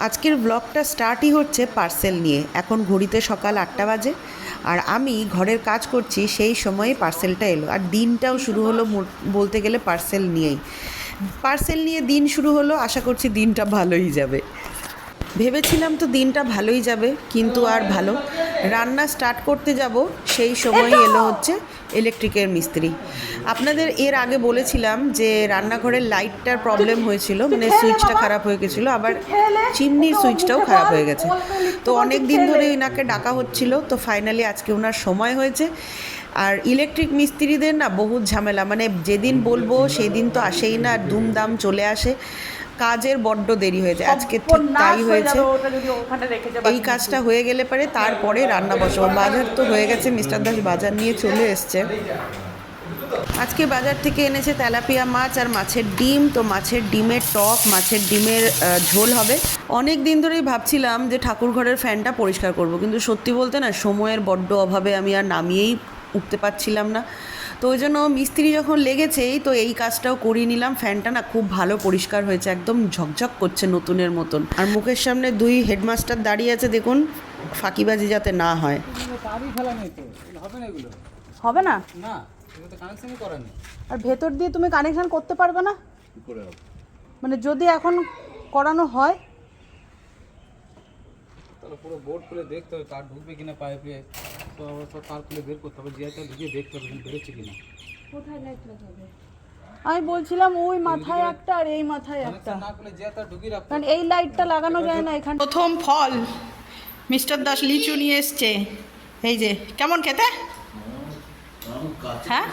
আজকের ব্লগটা স্টার্টই হচ্ছে পার্সেল নিয়ে। এখন ঘড়িতে সকাল 8টা বাজে আর আমি ঘরের কাজ করছি, সেই সময়ে পার্সেলটা এলো। আর দিনটাও শুরু হলো বলতে গেলে পার্সেল নিয়ে দিন শুরু হলো। আশা করছি দিনটা ভালোই যাবে। ভেবেছিলাম তো দিনটা ভালোই যাবে, কিন্তু আর ভালো। রান্না স্টার্ট করতে যাব সেই সময়ই এলো হচ্ছে ইলেকট্রিকের মিস্ত্রি। আপনাদের এর আগে বলেছিলাম যে রান্নাঘরের লাইটটার প্রবলেম হয়েছিল, মানে সুইচটা খারাপ হয়ে গেছিলো, আবার চিমনির সুইচটাও খারাপ হয়ে গেছে। তো অনেক দিন ধরে এনাকে ডাকা হচ্ছিল, তো ফাইনালি আজকে ওনার সময় হয়েছে। আর ইলেকট্রিক মিস্ত্রিদের না বহুত ঝামেলা, মানে যেদিন বলবো সেদিন তো আসেই না, দুমদাম চলে আসে, কাজের বড্ড দেরি হয়ে যায়। আজকে ঠিক তাই হয়েছে। এই কাজটা হয়ে গেলে পরে তারপরে রান্না বসাবো। বাজার তো হয়ে গেছে, মিস্টার দাস বাজার নিয়ে চলে এসছে। আজকে বাজার থেকে এনেছে তেলাপিয়া মাছ আর মাছের ডিম। তো মাছের ডিমের টক, মাছের ডিমের ঝোল হবে। অনেক দিন ধরেই ভাবছিলাম যে ঠাকুর ঘরের ফ্যানটা পরিষ্কার করব, কিন্তু সত্যি বলতে না, সময়ের বড্ড অভাবে আমি আর নামিয়েই উঠতে পারছিলাম না। তো ওই জন্য মিস্ত্রি যখন লেগেছেই, তো এই কাজটাও করিয়ে নিলাম। ফ্যানটা না খুব ভালো পরিষ্কার হয়েছে, একদম ঝকঝক করছে নতুনের মতন। আর মুখের সামনে 2 হেডমাস্টার দাঁড়িয়ে আছে, দেখুন ফাঁকিবাজি যাতে না হয়। হবে না, না এটা তো কানেকশনই করা নেই। আর ভেতর দিয়ে তুমি কানেকশন করতে পারবে না, কি করে হবে? মানে যদি এখন করানো হয় তাহলে পুরো বোর্ড খুলে দেখতে হবে তার ঢুকবে কিনা পাইপে, তো আবার সব তার খুলে বের করতে হবে, জিআইটা ঢুকিয়ে দেখতে হবে বেরোচ্ছে কিনা। কোথায় লাইট লাগাবে? আমি বলছিলাম ওই মাথায় একটা আর এই মাথায় একটা, না খুলে জিআইটা ঢুকিয়ে রাখতে কারণ এই লাইটটা লাগানো যায় না এখানে। প্রথম ফল মিস্টার দাস লিচু নিয়ে এসছে। এই যে কেমন খেতে, হ্যাঁ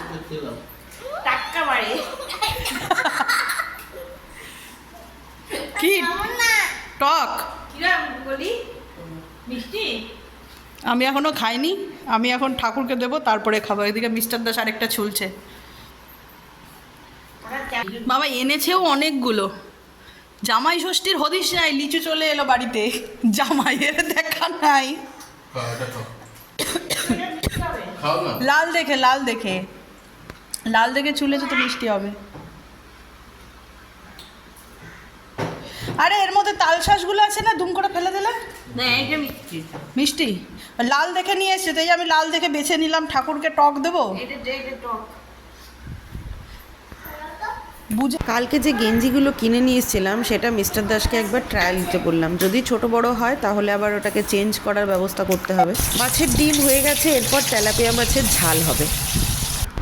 টাটকা বাড়ি কি টক মিষ্টি। আমি এখনো খাইনি, আমি এখন ঠাকুরকে দেবো তারপরে খাবো। এদিকে মিস্টার দাস আরেকটা ছুলছে। বাবা এনেছেও অনেকগুলো। জামাই ষষ্ঠীর হদিস নাই, লিচু চলে এলো বাড়িতে, জামাইয়ের দেখা নাই। লাল দেখে লাল দেখে চুলেছে তো মিষ্টি হবে। আরে এর মধ্যে তালশাঁসগুলো আছে না, দুম করে ফেলে দিলে। না এটা মিষ্টি, মিষ্টি লাল দেখে নিয়ে এসছে, তাই আমি লাল দেখে বেছে নিলাম, ঠাকুরকে টক দেবো এটা টক। বুঝে কালকে যে গেঞ্জিগুলো কিনে নিয়ে এসেছিলাম, সেটা মিস্টার দাসকে একবার ট্রায়াল দিতে বললাম। যদি ছোট বড় হয় তাহলে আবার ওটাকে চেঞ্জ করার ব্যবস্থা করতে হবে। মাছের ডিম হয়ে গেছে, এরপর তেলাপিয়া মাছের ঝাল হবে।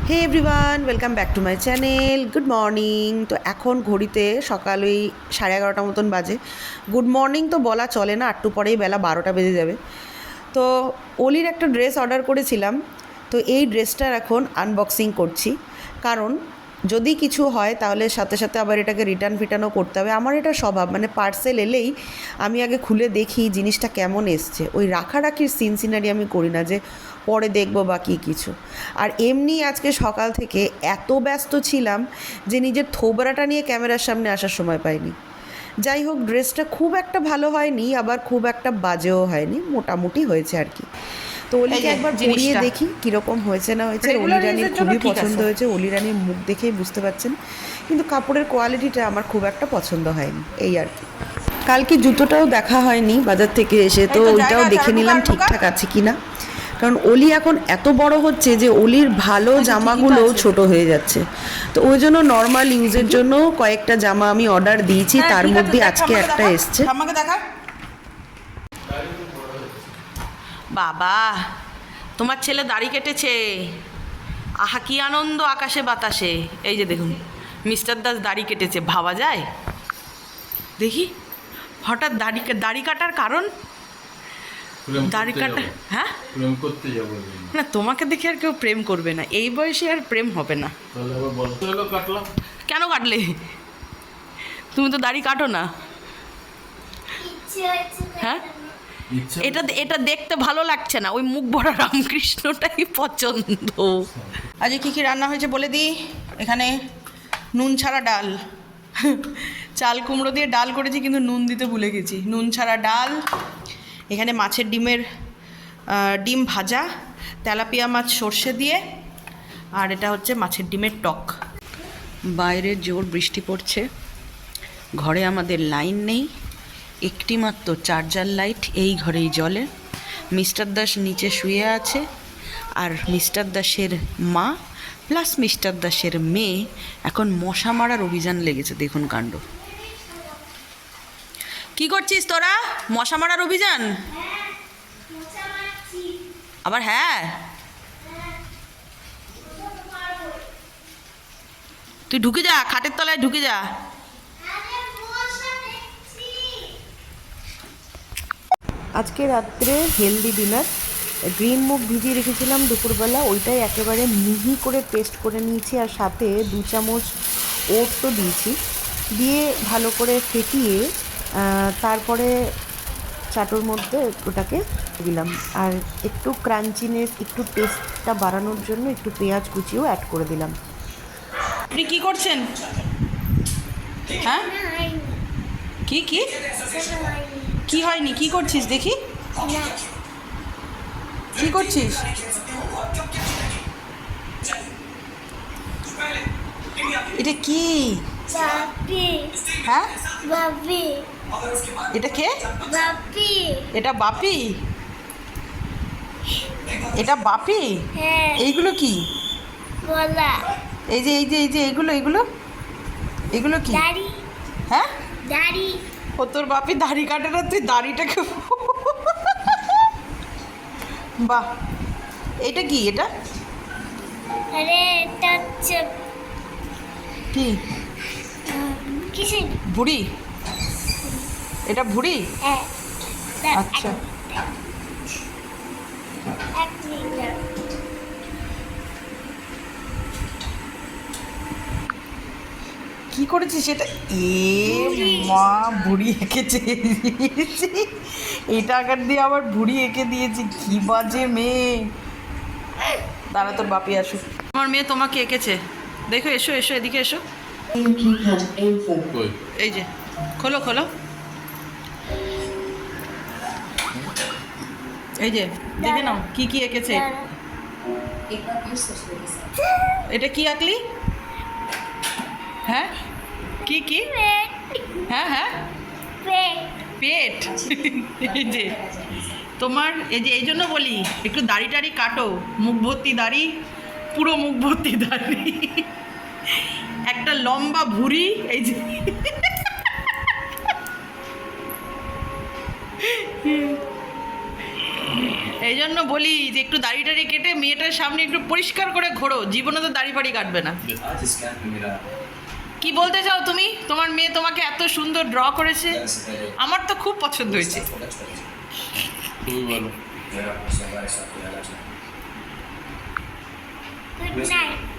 Hey everyone, welcome back to my channel. Good morning. তো এখন ঘড়িতে সকাল ওই 11:30 মতন বাজে। গুড মর্নিং তো বলা চলে না, একটু পরেই বেলা 12টা বেজে যাবে। তো অলির একটা ড্রেস অর্ডার করেছিলাম, তো এই ড্রেসটার এখন আনবক্সিং করছি। কারণ যদি কিছু হয় তাহলে সাথে সাথে আবার এটাকে রিটার্নও করতে হবে। আমার এটা স্বভাব, মানে পার্সেল এলেই আমি আগে খুলে দেখি জিনিসটা কেমন এসছে। ওই রাখারাখির সিনারি আমি করি না যে পরে দেখবো বা কিছু। আর এমনি আজকে সকাল থেকে এত ব্যস্ত ছিলাম যে নিজের থোবরাটা নিয়ে ক্যামেরার সামনে আসার সময় পাইনি। যাই হোক, ড্রেসটা খুব একটা ভালো হয়নি, আবার খুব একটা বাজেও হয়নি, মোটামুটি হয়েছে আর কি। তো অলিকে একবার পরিয়ে দেখি কীরকম হয়েছে না হয়েছে। অলি রানির খুবই পছন্দ হয়েছে, অলি রানির মুখ দেখেই বুঝতে পারছেন, কিন্তু কাপড়ের কোয়ালিটিটা আমার খুব একটা পছন্দ হয়নি, এই আর কি। কালকে জুতোটাও দেখা হয়নি বাজার থেকে এসে, তো ওইটাও দেখে নিলাম ঠিকঠাক আছে কি না। কারণ অলি এখন এত বড় হচ্ছে যে অলির ভালো জামাগুলো ছোট হয়ে যাচ্ছে। তো ওই জন্য নর্মাল ইউজের জন্য কয়েকটা জামা আমি অর্ডার দিয়েছি, তার মধ্যে আজকে একটা এসছে। আমাকে দেখা বাবা, তোমার ছেলে দাড়ি কেটেছে, আহা কি আনন্দ আকাশে বাতাসে। এই যে দেখুন মিস্টার দাস দাড়ি কেটেছে, ভাবা যায়? দেখি হঠাৎ দাড়ি কাটার কারণ, দাড়ি কাটা, হ্যাঁ প্রেম করতে যাবো না, তোমাকে দেখে আর কেউ প্রেম করবে না, এই বয়সে আর প্রেম হবে না। তাহলে আবার বলতে হলো কাটলাম। কেন কাটলে? তুমি তো দাড়ি কাটো না। হ্যাঁ, এটা দেখতে ভালো লাগছে না, ওই মুখ ভরা রামকৃষ্ণটাই পছন্দ। আজকে কী কী রান্না হয়েছে বলে দিই। এখানে নুন ছাড়া ডাল, চাল কুমড়ো দিয়ে ডাল করেছি কিন্তু নুন দিতে ভুলে গেছি, নুন ছাড়া ডাল। এখানে মাছের ডিম ভাজা, তেলাপিয়া মাছ সর্ষে দিয়ে, আর এটা হচ্ছে মাছের ডিমের টক। বাইরে জোর বৃষ্টি পড়ছে, ঘরে আমাদের লাইন নেই, একটি মাত্র চার্জার লাইট এই ঘরেই জ্বলে। মিস্টার দাস নিচে শুয়ে আছে, আর মিস্টার দাসের মা প্লাস মিস্টার দাসের মেয়ে এখন মশা মারার অভিযান লেগেছে। দেখুন কাণ্ড। কি করছিস তোরা? মশা মারার অভিযান? আবার হ্যাঁ, তুই ঢুকে যা, খাটের তলায় ঢুকে যা। আজকে রাত্রে হেলদি ডিনার, গ্রিন মুগ ভিজিয়ে রেখেছিলাম দুপুরবেলা, ওইটাই একেবারে মিহি করে পেস্ট করে নিয়েছি, আর সাথে 2 চামচ ওটসও দিয়েছি, দিয়ে ভালো করে ফেটিয়ে তারপরে চাটুর মধ্যে ওটাকে দিলাম। আর একটু ক্রাঞ্চিনেস, একটু টেস্টটা বাড়ানোর জন্য একটু পেঁয়াজ কুচিও অ্যাড করে দিলাম। আপনি কি করছেন? হ্যাঁ, কি কি কি হয়নি? কি করছিস দেখি, কি করছিস? এটা কি? হ্যাঁ, এটা কে? এটা বাপি? এটা বাপি? এইগুলো কি? এই যে এই যে এই যে এগুলো এগুলো এগুলো কি? হ্যাঁ, ও তোর বাপি দাড়ি কাটে না, তুই দাড়িটাকে বাহ, এটা কি? এটা কি? ভুড়ি? এটা ভুড়ি? আচ্ছা, কি করেছিস সেটা? মা, ভুড়ি এঁকেছে। এটা আকার দিয়ে আবার ভুড়ি এঁকে দিয়েছি, কি বাজে মেয়ে। দাঁড়া, তোর বাপি আসুক। আমার মেয়ে তোমাকে এঁকেছে, দেখো। এসো এসো, এদিকে এসো। এই যে, খোলো খোলো, এই যে দেখে নাও কি কি এঁকেছে। এটা কি আঁকলি? হ্যাঁ, কি কি? হ্যাঁ হ্যাঁ, পেট। এই যে তোমার, এই যে এই জন্য বলি একটু দাড়ি টাড়ি কাটো, মুখ ভর্তি দাড়ি, পুরো মুখ ভর্তি দাড়ি, একটা লম্বা ভুঁড়ি। এই যে এই জন্য বলি যে একটু দাড়ি টাড়ি কেটে মেয়েটার সামনে একটু পরিষ্কার করে ঘোরো, জীবনে তো দাড়ি ফাড়ি কাটবে না। কি বলতে চাও তুমি? তোমার মেয়ে তোমাকে এত সুন্দর ড্র করেছে, আমার তো খুব পছন্দ হয়েছে। তুমি বলো। Good night.